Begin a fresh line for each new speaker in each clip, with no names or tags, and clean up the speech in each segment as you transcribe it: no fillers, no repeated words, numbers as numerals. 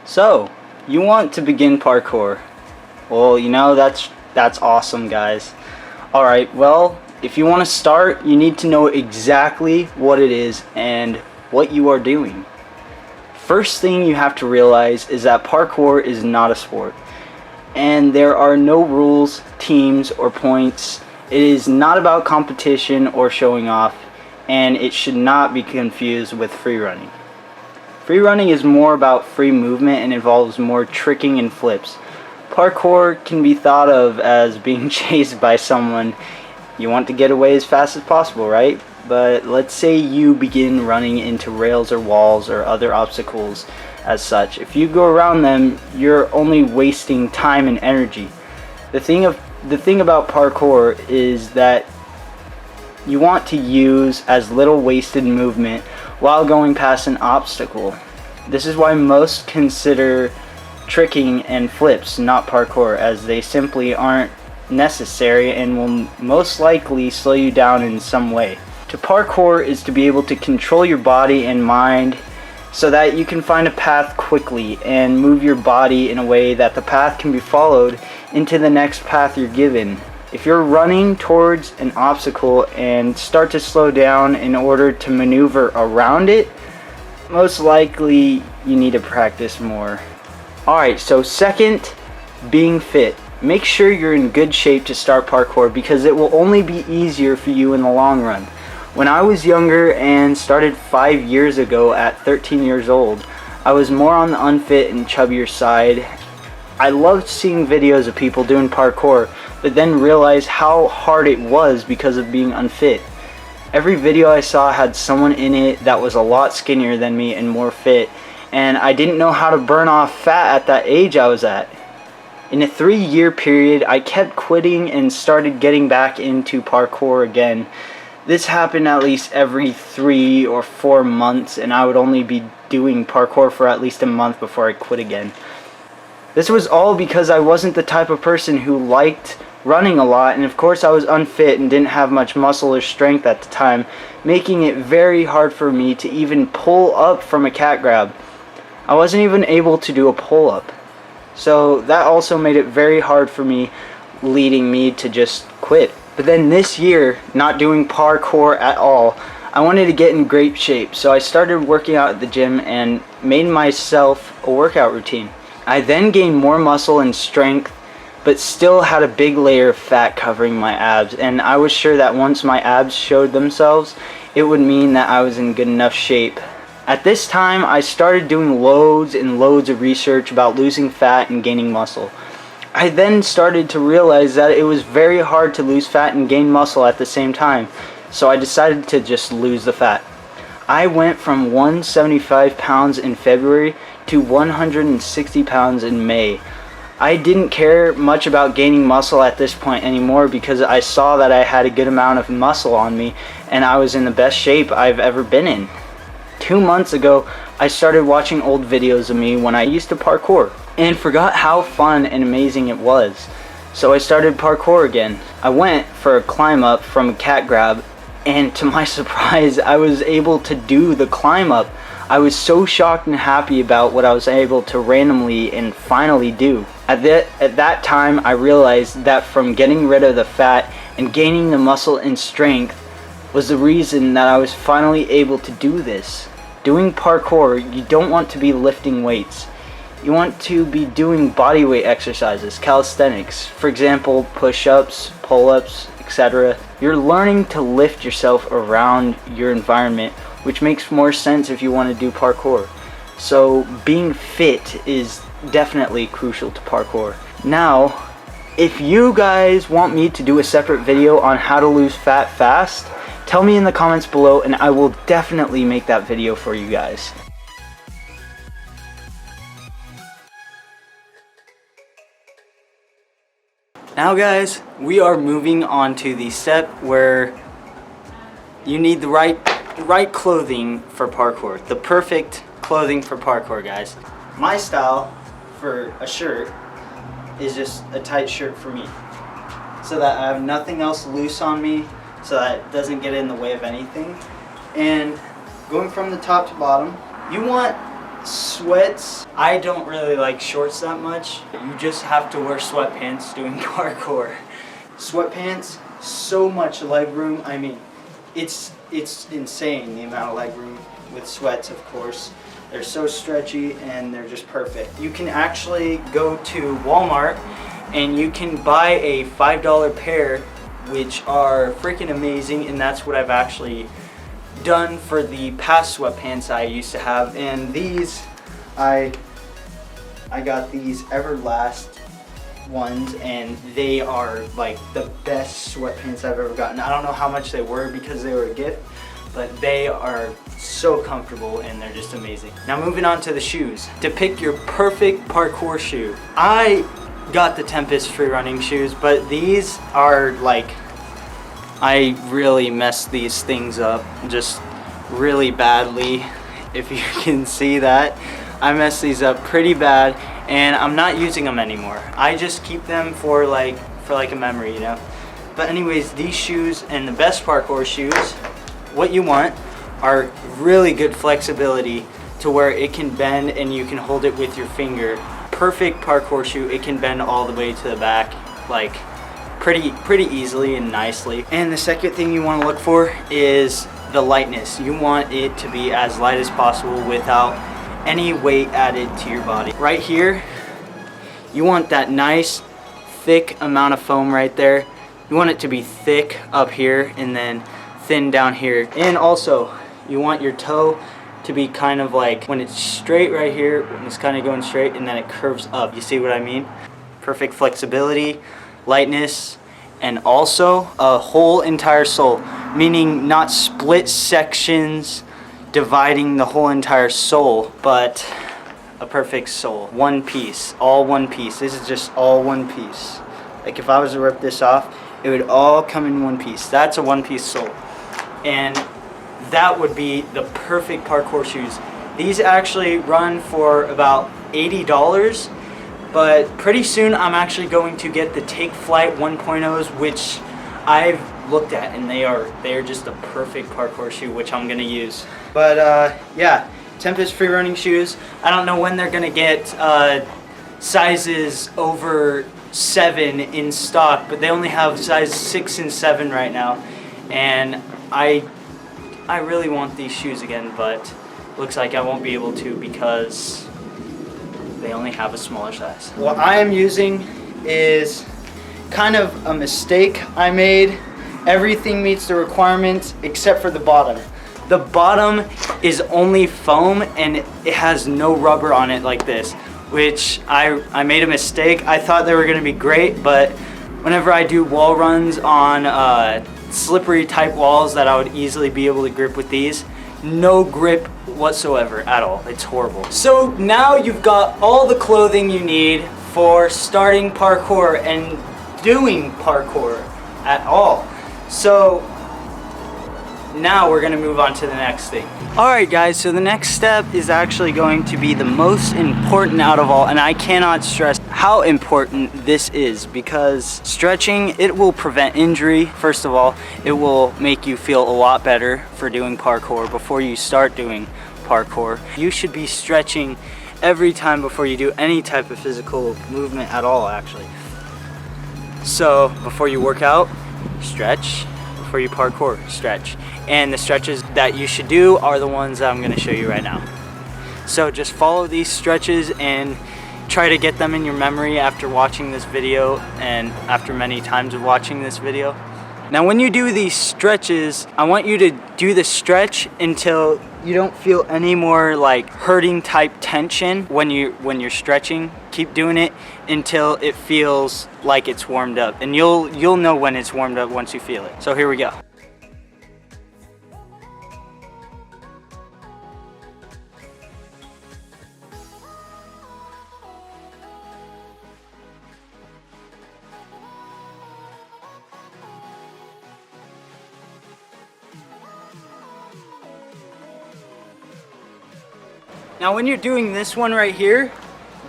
So, you want to begin parkour. Well, that's awesome, guys. Alright, well, if you want to start, you need to know exactly what it is and what you are doing. First thing you have to realize is that parkour is not a sport. And there are no rules, teams, or points. It is not about competition or showing off, and it should not be confused with free running. Free running is more about free movement and involves more tricking and flips. Parkour can be thought of as being chased by someone. You want to get away as fast as possible, right? But let's say you begin running into rails or walls or other obstacles as such. If you go around them, you're only wasting time and energy. The thing about parkour is that you want to use as little wasted movement while going past an obstacle. This is why most consider tricking and flips not parkour, as they simply aren't necessary and will most likely slow you down in some way. To parkour is to be able to control your body and mind so that you can find a path quickly and move your body in a way that the path can be followed into the next path you're given. If you're running towards an obstacle and start to slow down in order to maneuver around it, most likely you need to practice more. Alright, so second, being fit. Make sure you're in good shape to start parkour because it will only be easier for you in the long run. When I was younger and started 5 years ago at 13 years old, I was more on the unfit and chubbier side. I loved seeing videos of people doing parkour, but then realized how hard it was because of being unfit. Every video I saw had someone in it that was a lot skinnier than me and more fit, and I didn't know how to burn off fat at that age I was at. In a 3-year period, I kept quitting and started getting back into parkour again. This happened at least every 3 or 4 months, and I would only be doing parkour for at least a month before I quit again. This was all because I wasn't the type of person who liked running a lot, and of course I was unfit and didn't have much muscle or strength at the time, making it very hard for me to even pull up from a cat grab. I wasn't even able to do a pull-up. So that also made it very hard for me, leading me to just quit. But then this year, not doing parkour at all, I wanted to get in great shape, so I started working out at the gym and made myself a workout routine. I then gained more muscle and strength, but still had a big layer of fat covering my abs, and I was sure that once my abs showed themselves, it would mean that I was in good enough shape. At this time, I started doing loads and loads of research about losing fat and gaining muscle. I then started to realize that it was very hard to lose fat and gain muscle at the same time, so I decided to just lose the fat. I went from 175 pounds in February to 160 pounds in May. I didn't care much about gaining muscle at this point anymore because I saw that I had a good amount of muscle on me and I was in the best shape I've ever been in. 2 months ago, I started watching old videos of me when I used to parkour and forgot how fun and amazing it was. So I started parkour again. I went for a climb up from a cat grab, and to my surprise, I was able to do the climb up. I was so shocked and happy about what I was able to randomly and finally do. At that time, I realized that from getting rid of the fat and gaining the muscle and strength was the reason that I was finally able to do this. Doing parkour, you don't want to be lifting weights. You want to be doing bodyweight exercises, calisthenics, for example, push-ups, pull-ups, etc. You're learning to lift yourself around your environment, which makes more sense if you want to do parkour. So being fit is definitely crucial to parkour. Now, if you guys want me to do a separate video on how to lose fat fast, tell me in the comments below and I will definitely make that video for you guys. Now guys, we are moving on to the step where you need the right clothing for parkour. The perfect clothing for parkour, guys. My style for a shirt is just a tight shirt for me, so that I have nothing else loose on me, so that it doesn't get in the way of anything. And going from the top to bottom, you want Sweats, I don't really like shorts that much. You just have to wear sweatpants doing parkour. Sweatpants, so much leg room. I mean, it's insane the amount of leg room with sweats, of course. They're so stretchy and they're just perfect. You can actually go to Walmart and you can buy a $5 pair, which are freaking amazing, and that's what I've actually done for the past sweatpants I used to have. And these, I got these Everlast ones, and they are like the best sweatpants I've ever gotten. I don't know how much they were because they were a gift, but they are so comfortable and they're just amazing. Now moving on to the shoes. To pick your perfect parkour shoe, I got the Tempest free running shoes, but these are like, I really messed these things up just really badly. If you can see that, I messed these up pretty bad, and I'm not using them anymore. I just keep them for like a memory, you know. But anyways, these shoes, and the best parkour shoes, what you want are really good flexibility to where it can bend and you can hold it with your finger. Perfect parkour shoe, it can bend all the way to the back, like pretty easily and nicely. And the second thing you want to look for is the lightness. You want it to be as light as possible without any weight added to your body. Right here, you want that nice thick amount of foam right there. You want it to be thick up here and then thin down here. And also, you want your toe to be kind of like, when it's straight right here, when it's kind of going straight, and then it curves up. You see what I mean? Perfect flexibility, lightness, and also a whole entire sole, meaning not split sections dividing the whole entire sole, but a perfect sole. One piece, all one piece. This is just all one piece. Like if I was to rip this off, it would all come in one piece. That's a one-piece sole. And that would be the perfect parkour shoes. These actually run for about $80, but pretty soon I'm actually going to get the Take Flight 1.0s, which I've looked at, and they are just a perfect parkour shoe, which I'm gonna use. But yeah, Tempest free running shoes. I don't know when they're gonna get sizes over 7 in stock, but they only have size 6 and 7 right now, and I really want these shoes again, but looks like I won't be able to because they only have a smaller size. What I am using is kind of a mistake I made. Everything meets the requirements except for the bottom. The bottom is only foam and it has no rubber on it like this, which I made a mistake. I thought they were gonna be great, but whenever I do wall runs on slippery type walls that I would easily be able to grip with these, no grip whatsoever at all. It's horrible. So now you've got all the clothing you need for starting parkour and doing parkour at all. So now we're gonna move on to the next thing. Alright guys, so the next step is actually going to be the most important out of all, and I cannot stress how important this is, because stretching, it will prevent injury. First of all, it will make you feel a lot better for doing parkour before you start doing parkour. You should be stretching every time before you do any type of physical movement at all, actually. So before you work out, stretch. Before you parkour, stretch. And the stretches that you should do are the ones that I'm going to show you right now. So just follow these stretches and try to get them in your memory after watching this video and after many times of watching this video. Now when you do these stretches, I want you to do the stretch until you don't feel any more like hurting type tension when you're stretching. Keep doing it until it feels like it's warmed up, and you'll know when it's warmed up once you feel it. So here we go. Now when you're doing this one right here,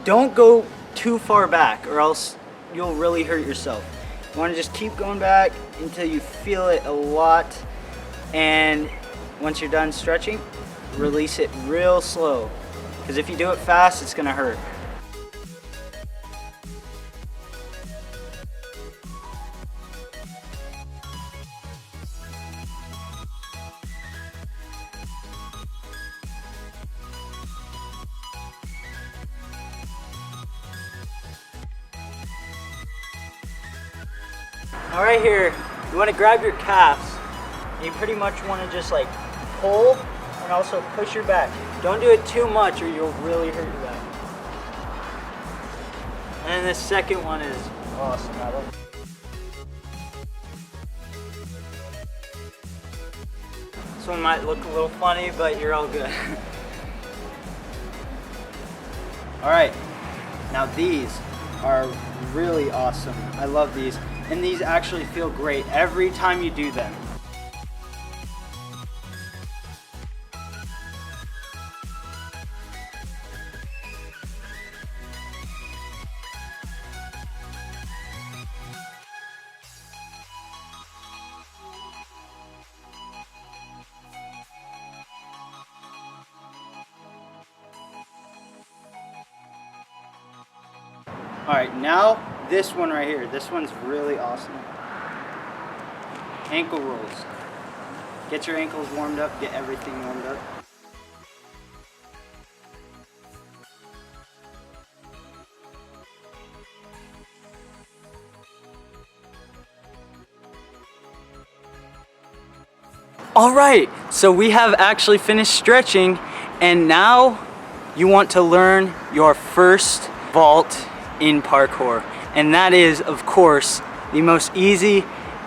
don't go too far back or else you'll really hurt yourself. You want to just keep going back until you feel it a lot, and once you're done stretching, release it real slow. because if you do it fast, it's gonna hurt. All right, here, you want to grab your calves. You pretty much want to just like pull and also push your back. Don't do it too much or you'll really hurt your back. And the second one is awesome. I love it. This one might look a little funny, but you're all good. All right, now these are really awesome. I love these. And these actually feel great every time you do them. All right, now this one right here. This one's really awesome. Ankle rolls. Get your ankles warmed up, get everything warmed up. All right, so we have actually finished stretching, and now you want to learn your first vault in parkour. And that is, of course, the most easy,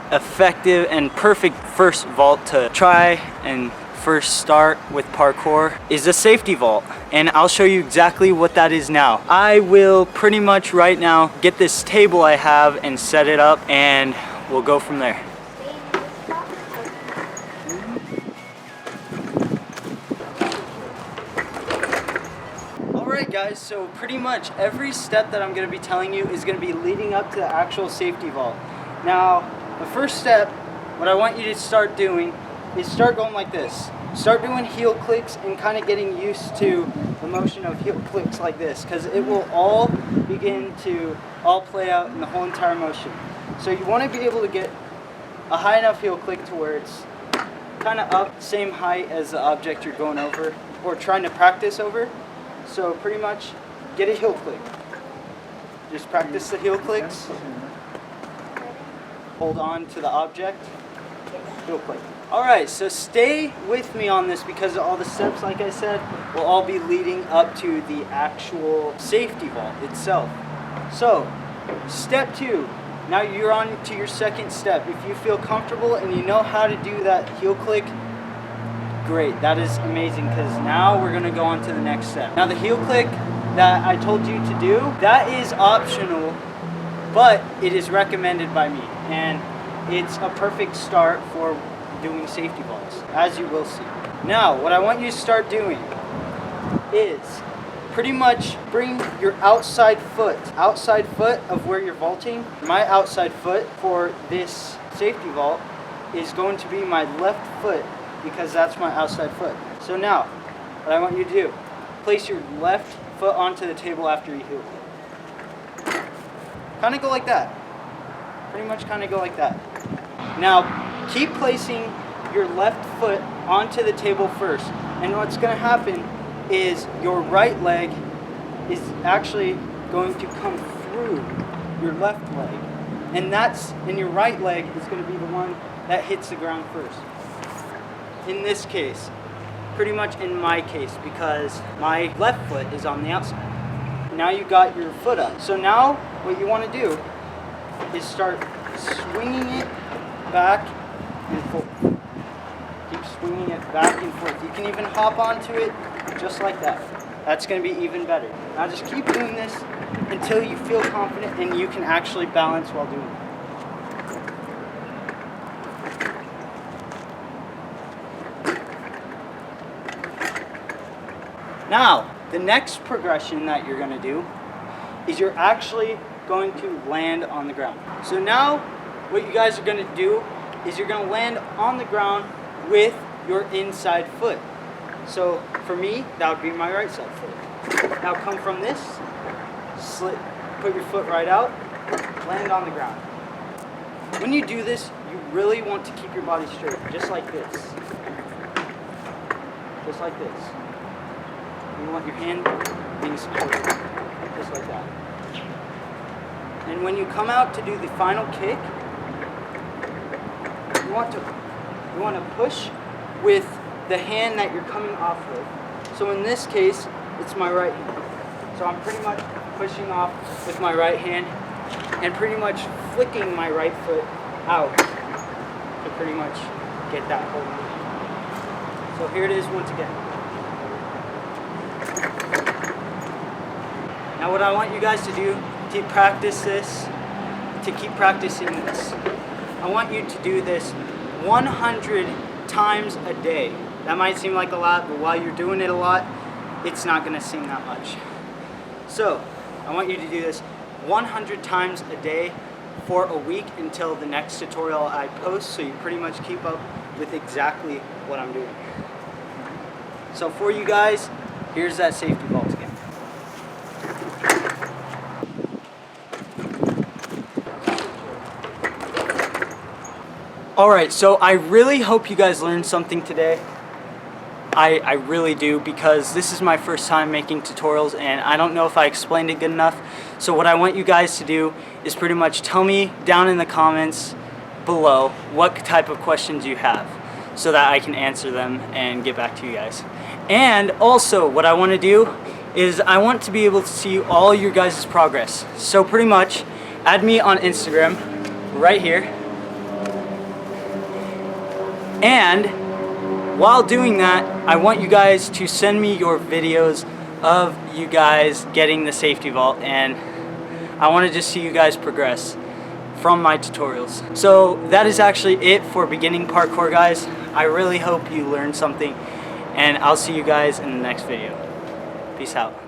effective, and perfect first vault to try and first start with parkour is a safety vault. And I'll show you exactly what that is now. I will pretty much right now get this table I have and set it up, and we'll go from there. Alright guys, so pretty much every step that I'm going to be telling you is going to be leading up to the actual safety vault. Now, the first step, what I want you to start doing is start going like this. Start doing heel clicks and kind of getting used to the motion of heel clicks like this, because it will all begin to play out in the whole entire motion. So you want to be able to get a high enough heel click to where it's kind of up, same height as the object you're going over or trying to practice over. So pretty much get a heel click. Just practice the heel clicks. Hold on to the object. Heel click. Alright, so stay with me on this because all the steps, like I said, will all be leading up to the actual safety vault itself. So, step 2. Now you're on to your second step. If you feel comfortable and you know how to do that heel click, great, that is amazing, because now we're going to go on to the next step. Now the heel click that I told you to do, that is optional, but it is recommended by me, and it's a perfect start for doing safety vaults, as you will see. Now, what I want you to start doing is pretty much bring your outside foot of where you're vaulting. My outside foot for this safety vault is going to be my left foot, because that's my outside foot. So now, what I want you to do, place your left foot onto the table after you heel click. Kind of go like that. Pretty much kind of go like that. Now, keep placing your left foot onto the table first. And what's going to happen is your right leg is actually going to come through your left leg. And your right leg is going to be the one that hits the ground first. In this case, pretty much in my case, because my left foot is on the outside. Now you got your foot up. So now what you want to do is start swinging it back and forth. Keep swinging it back and forth. You can even hop onto it just like that. That's going to be even better. Now just keep doing this until you feel confident and you can actually balance while doing it. Now, the next progression that you're going to do is you're actually going to land on the ground. So now, what you guys are going to do is you're going to land on the ground with your inside foot. So, for me, that would be my right side foot. Now come from this, put your foot right out, land on the ground. When you do this, you really want to keep your body straight, just like this. Just like this. You want your hand being supported, just like that. And when you come out to do the final kick, you want to push with the hand that you're coming off with. So in this case, it's my right hand. So I'm pretty much pushing off with my right hand and pretty much flicking my right foot out to pretty much get that whole move. So here it is once again. Now what I want you guys to do to practice this, to keep practicing this, I want you to do this 100 times a day. That might seem like a lot, but while you're doing it a lot, it's not going to seem that much. So I want you to do this 100 times a day for a week until the next tutorial I post, so you pretty much keep up with exactly what I'm doing. So for you guys, here's that safety vault again. Alright, so I really hope you guys learned something today. I really do, because this is my first time making tutorials and I don't know if I explained it good enough. So what I want you guys to do is pretty much tell me down in the comments below what type of questions you have so that I can answer them and get back to you guys. And also what I want to do is I want to be able to see all your guys' progress. So pretty much add me on Instagram right here. And while doing that, I want you guys to send me your videos of you guys getting the safety vault, and I want to just see you guys progress from my tutorials. So that is actually it for beginning parkour, guys. I really hope you learned something, and I'll see you guys in the next video. Peace out.